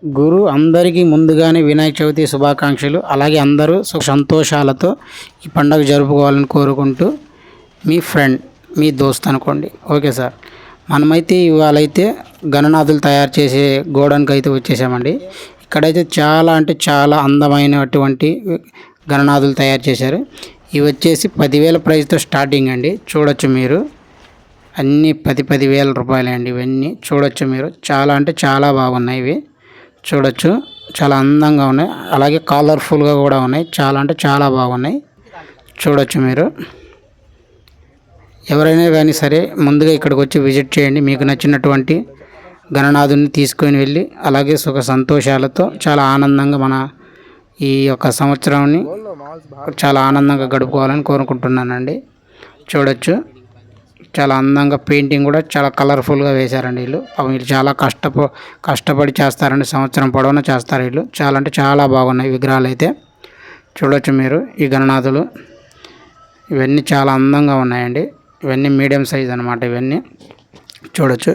గురు అందరికీ ముందుగానే వినాయక చవితి శుభాకాంక్షలు. అలాగే అందరూ సుఖ సంతోషాలతో ఈ పండుగ జరుపుకోవాలని కోరుకుంటూ మీ ఫ్రెండ్, మీ దోస్త్ అనుకోండి. Okay sir. మనమైతే ఇవాళైతే గణనాథులు తయారు చేసే గోడౌన్కి అయితే వచ్చేసామండి. ఇక్కడైతే చాలా అంటే చాలా అందమైనటువంటి గణనాథులు తయారు చేశారు. ఇవి వచ్చేసి 10,000 ప్రైస్తో స్టార్టింగ్ అండి. చూడొచ్చు మీరు, అన్నీ 10,000 రూపాయలే అండి. ఇవన్నీ చూడొచ్చు మీరు. చాలా అంటే చాలా బాగున్నాయి ఇవి. చూడొచ్చు, చాలా అందంగా ఉన్నాయి. అలాగే కలర్ఫుల్గా కూడా ఉన్నాయి. చాలా అంటే చాలా బాగున్నాయి. చూడొచ్చు మీరు. ఎవరైనా కానీ సరే ముందుగా ఇక్కడికి వచ్చి విజిట్ చేయండి. మీకు నచ్చినటువంటి గణనాథుని తీసుకొని వెళ్ళి అలాగే సుఖ సంతోషాలతో చాలా ఆనందంగా మన ఈ యొక్క సంవత్సరాన్ని చాలా ఆనందంగా గడుపుకోవాలని కోరుకుంటున్నానండి. చూడొచ్చు, చాలా అందంగా పెయింటింగ్ కూడా చాలా కలర్ఫుల్గా వేశారండి. వీళ్ళు చాలా కష్టపడి చేస్తారండి. సంవత్సరం పొడవునా చేస్తారు వీళ్ళు. చాలా అంటే చాలా బాగున్నాయి విగ్రహాలు అయితే. చూడొచ్చు మీరు. ఈ గణనాథులు ఇవన్నీ చాలా అందంగా ఉన్నాయండి. ఇవన్నీ మీడియం సైజ్ అనమాట. ఇవన్నీ చూడొచ్చు.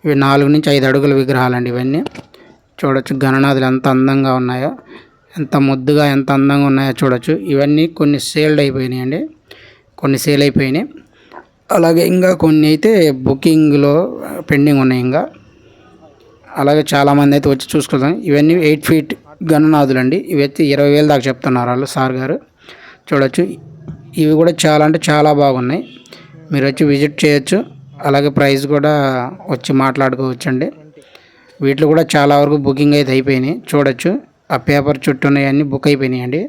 ఇవి 4 నుంచి 5 అడుగుల విగ్రహాలండి ఇవన్నీ. చూడొచ్చు గణనాథులు ఎంత అందంగా ఉన్నాయో, ఎంత ముద్దుగా ఎంత అందంగా ఉన్నాయో చూడొచ్చు. ఇవన్నీ కొన్ని సేల్డ్ అయిపోయినాయండి, కొన్ని సేల్ అయిపోయినాయి. అలాగే ఇంకా కొన్ని అయితే బుకింగ్లో పెండింగ్ ఉన్నాయి ఇంకా. అలాగే చాలామంది అయితే వచ్చి చూసుకుంటాం. ఇవన్నీ 8 ఫీట్ గణనాథులు అండి. ఇవి అయితే 20,000 దాకా చెప్తున్నారు వాళ్ళు సార్ గారు. చూడొచ్చు, ఇవి కూడా చాలా అంటే చాలా బాగున్నాయి. మీరు వచ్చి విజిట్ చేయొచ్చు. అలాగే ప్రైస్ కూడా వచ్చి మాట్లాడుకోవచ్చు అండి. వీటిలో కూడా చాలా వరకు బుకింగ్ అయితే అయిపోయినాయి. చూడొచ్చు, ఆ పేపర్ చుట్టూ ఉన్నాయన్నీ బుక్ అయిపోయినాయి అండి.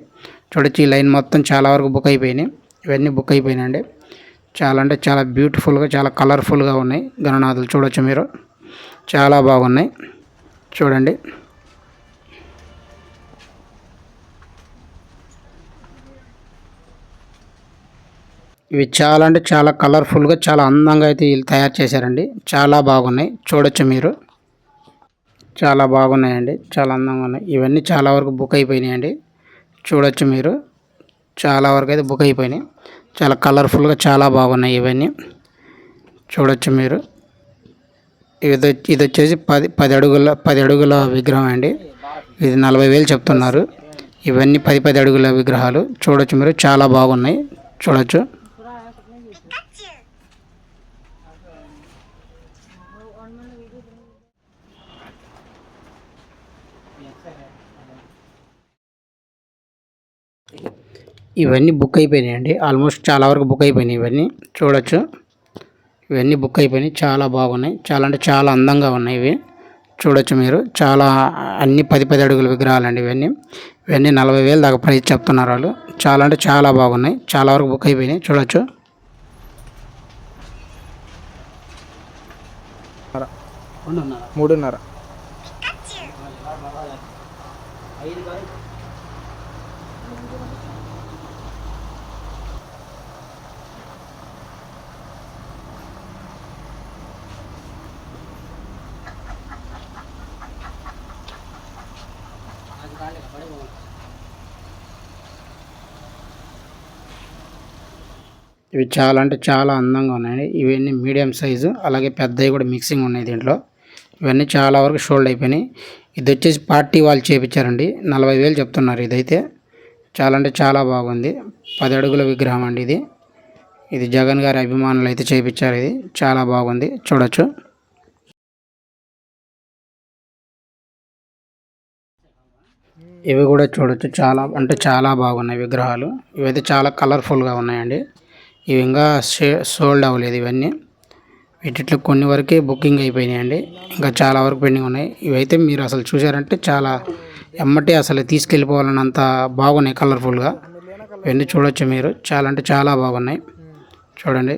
చూడొచ్చు, ఈ లైన్ మొత్తం చాలా వరకు బుక్ అయిపోయినాయి. ఇవన్నీ బుక్ అయిపోయినాయి అండి. చాలా అంటే చాలా బ్యూటిఫుల్గా, చాలా కలర్ఫుల్గా ఉన్నాయి గణనాథులు. చూడొచ్చు మీరు, చాలా బాగున్నాయి. చూడండి, ఇవి చాలా అంటే చాలా కలర్ఫుల్గా, చాలా అందంగా అయితే వీళ్ళు తయారు చేశారండి. చాలా బాగున్నాయి. చూడొచ్చు మీరు, చాలా బాగున్నాయండి. చాలా అందంగా ఉన్నాయి. ఇవన్నీ చాలా వరకు బుక్ అయిపోయినాయండి. చూడొచ్చు మీరు, చాలా వరకు అయితే బుక్ అయిపోయినాయి. చాలా కలర్ఫుల్గా చాలా బాగున్నాయి ఇవన్నీ. చూడొచ్చు మీరు. ఇది వచ్చేసి 10 అడుగుల విగ్రహం అండి. ఇది 40,000 చెప్తున్నారు. ఇవన్నీ 10 అడుగుల విగ్రహాలు. చూడొచ్చు మీరు, చాలా బాగున్నాయి. చూడొచ్చు, ఇవన్నీ బుక్ అయిపోయినాయండి. ఆల్మోస్ట్ చాలా వరకు బుక్ అయిపోయినాయి ఇవన్నీ. చూడొచ్చు, ఇవన్నీ బుక్ అయిపోయినాయి. చాలా బాగున్నాయి. చాలా అంటే చాలా అందంగా ఉన్నాయి ఇవి. చూడొచ్చు మీరు, చాలా అన్ని 10 అడుగుల విగ్రహాలండి ఇవన్నీ. 40,000 దాకా ప్రైస్ చెప్తున్నారు వాళ్ళు. చాలా అంటే చాలా బాగున్నాయి. చాలా వరకు బుక్ అయిపోయినాయి. చూడొచ్చు, 3.5. ఇవి చాలా అంటే చాలా అందంగా ఉన్నాయి. ఇవన్నీ మీడియం సైజు, అలాగే పెద్దవి కూడా మిక్సింగ్ ఉన్నాయి దీంట్లో. ఇవన్నీ చాలా వరకు షోల్డ్ అయిపోయినాయి. ఇది వచ్చేసి పార్టీ వాళ్ళు చేయించారండి. 40,000 చెప్తున్నారు. ఇదైతే చాలా అంటే చాలా బాగుంది. 10 అడుగుల విగ్రహం అండి ఇది. ఇది జగన్ గారి అభిమానులు అయితే చేయించారు. ఇది చాలా బాగుంది. చూడొచ్చు, ఇవి కూడా చూడొచ్చు, చాలా అంటే చాలా బాగున్నాయి విగ్రహాలు. ఇవైతే చాలా కలర్ఫుల్గా ఉన్నాయండి. ఇవి ఇంకా సోల్డ్ అవ్వలేదు ఇవన్నీ. వీటిలో కొన్ని వరకే బుకింగ్ అయిపోయినాయండి. ఇంకా చాలా వరకు పెండింగ్ ఉన్నాయి. ఇవైతే మీరు అసలు చూసారంటే చాలా ఎమ్మటే అసలు తీసుకెళ్ళిపోవాలన్నంత బాగున్నాయి కలర్ఫుల్గా. ఇవన్నీ చూడొచ్చు మీరు, చాలా అంటే చాలా బాగున్నాయి. చూడండి,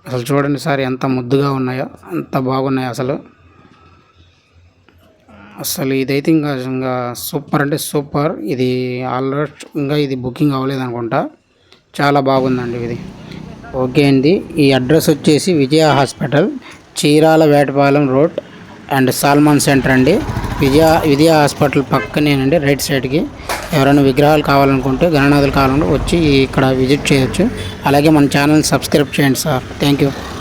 అసలు చూడండి సార్ ఎంత ముద్దుగా ఉన్నాయో, అంత బాగున్నాయి అసలు. అసలు ఇదైతే ఇంకా సూపర్ అంటే సూపర్. ఇది ఆల్రెడీ ఇంకా ఇది బుకింగ్ అవ్వలేదు అనుకుంటా. చాలా బాగుందండి ఇది. ఓకే అండి, ఈ అడ్రస్ వచ్చేసి Vijaya hospital, Chirala Vetapalem road and Salman centre అండి. విజయ హాస్పిటల్ పక్కనేనండి, రైట్ సైడ్కి. ఎవరైనా విగ్రహాలు కావాలనుకుంటే, గణనాథులు కావాలనుకుంటే వచ్చి ఇక్కడ విజిట్ చేయొచ్చు. అలాగే మన ఛానల్ని సబ్స్క్రైబ్ చేయండి సార్. Thank you.